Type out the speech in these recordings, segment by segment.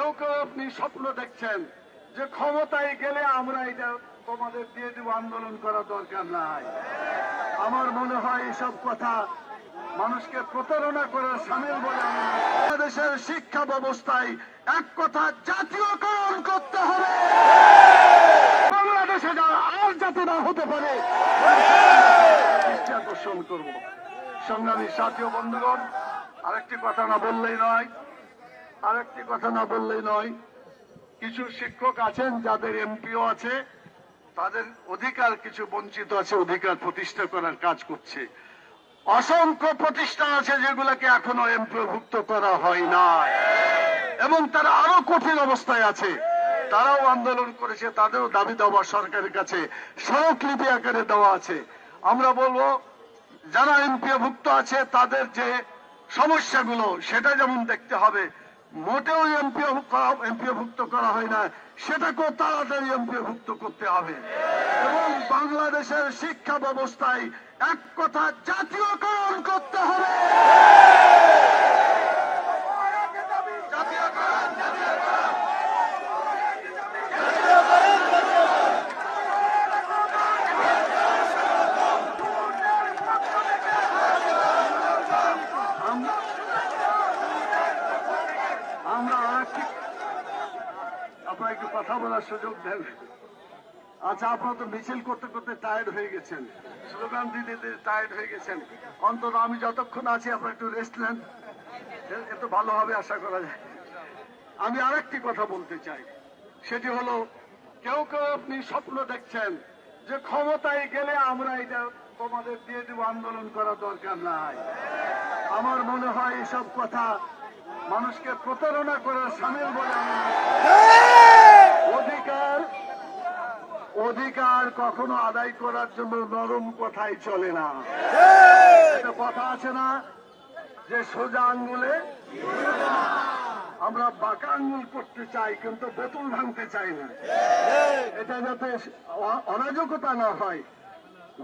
কেউ কেউ আপনি স্বপ্ন দেখছেন যে ক্ষমতায় গেলে আমরা এটা তোমাদের দিয়ে দেব, আন্দোলন করা দরকার নাই। আমার মনে হয় এসব কথা মানুষকে প্রতারণা করার সামিল বলে আমি বাংলাদেশের শিক্ষা ব্যবস্থায় এক কথা জাতীয়করণ করতে হবে। বাংলাদেশে যারা আর যাতে না হতে পারে দৃষ্টি আকর্ষণ করব। সংগ্রামী সাথী ও বন্ধুগণ, আরেকটি কথা না বললেই নয়, কিছু শিক্ষক আছেন যাদের এমপিও আছে, তাদের অধিকার কিছু বঞ্চিত আছে, অধিকার প্রতিষ্ঠা করার কাজ করছে। অসংখ্য প্রতিষ্ঠান আছে যেগুলোকে এখনো এমপিওভুক্ত করা হয় না এবং তারা আরো কঠিন অবস্থায় আছে। তারাও আন্দোলন করেছে, তাদেরও দাবি দেওয়া সরকারের কাছে স্মারকলিপি আকারে দেওয়া আছে। আমরা বলবো যারা এমপিওভুক্ত আছে তাদের যে সমস্যাগুলো সেটা যেমন দেখতে হবে, মোটেও এমপিওভুক্ত করা হয় না সেটাকেও তাড়াতাড়ি এমপিওভুক্ত করতে হবে এবং বাংলাদেশের শিক্ষা ব্যবস্থায় এক কথা জাতীয়করণ করতে হবে। আপনারা একটু কথা বলার সুযোগ দেন। আচ্ছা, আপনারা তো মিছিল করতে করতে টায়ার্ড হয়ে গেছেন, স্লোগান দিতে দিতে টায়ার্ড হয়ে গেছেন। অন্তত আমি যতক্ষণ আছি আপনারা একটু রেস্ট নেন, এত ভালো হবে আশা করা যায়। আমি আরেকটি কথা বলতে চাই, সেটি হলো কেউ কেউ আপনি স্বপ্ন দেখছেন যে ক্ষমতায় গেলে আমরা এটা তোমাদের দিয়ে দেব, আন্দোলন করা দরকার নাই। আমার মনে হয় এসব কথা মানুষকে প্রতারণা করার সামিল বলে আমি অধিকার কখনো আদায় করার জন্য নরম কথাই চলে না। একটা কথা আছে না যে সোজা আঙ্গুলে, আমরা বাঁকা আঙ্গুল করতে চাই কিন্তু বোতল ভাঙতে চাই না। এটা যাতে অরাজকতা না হয়,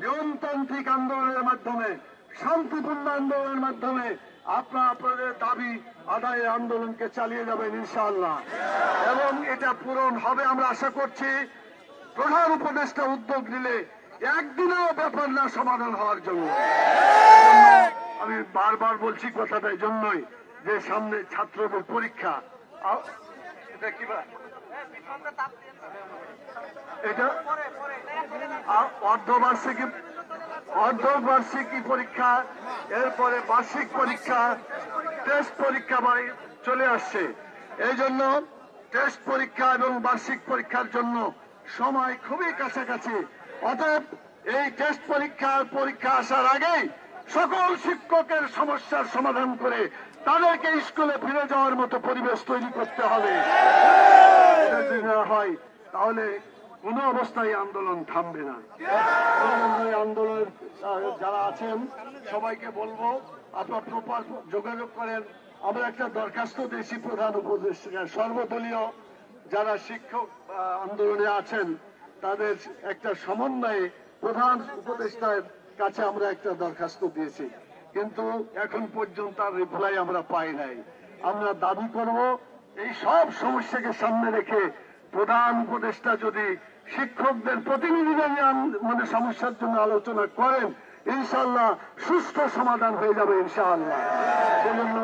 নিয়মতান্ত্রিক আন্দোলনের মাধ্যমে, শান্তিপূর্ণ আন্দোলনের মাধ্যমে আপনাদের দাবি আদায়ের আন্দোলনকে চালিয়ে যাবেন ইনশাআল্লাহ এবং এটা পূরণ হবে আমরা আশা করছি। প্রধান উপদেষ্টা উদ্যোগ নিলে একদিনেও ব্যাপার না সমাধান হওয়ার জন্য। আমি বারবার বলছি কথাটা এই জন্যই যে সামনে ছাত্রদের পরীক্ষা, এটা কি এটা অর্ধবার্ষিকী পরীক্ষা, এরপরে বার্ষিক পরীক্ষা, টেস্ট পরীক্ষা চলে আসছে। এই জন্য টেস্ট পরীক্ষা এবং বার্ষিক পরীক্ষার জন্য সময় খুবই কাছাকাছি। অতএব এই টেস্ট পরীক্ষা আসার আগেই সকল শিক্ষকের সমস্যার সমাধান করে তাদেরকে স্কুলে ফিরে যাওয়ার মতো পরিবেশ তৈরি করতে হবে। এটা যদি না হয় তাহলে কোনো অবস্থায় আন্দোলন থামবে না। আন্দোলনের যারা আছেন সবাইকে বলবো আপনারা প্রপার যোগাযোগ করেন। আমরা একটা দরখাস্ত দিয়েছি প্রধান উপদেষ্টা, সর্বদলীয় যারা শিক্ষক আন্দোলনে আছেন তাদের একটা সমন্বয়ে প্রধান উপদেষ্টার কাছে আমরা একটা দরখাস্ত দিয়েছি, কিন্তু এখন পর্যন্ত তার রিপ্লাই আমরা পাই নাই। আমরা দাবি করব এই সব সমস্যাকে সামনে রেখে প্রধান উপদেষ্টা যদি শিক্ষকদের প্রতিনিধিদের মানে সমস্যার জন্য আলোচনা করেন, ইনশাআল্লাহ সুষ্ঠু সমাধান হয়ে যাবে ইনশাআল্লাহ। সেজন্য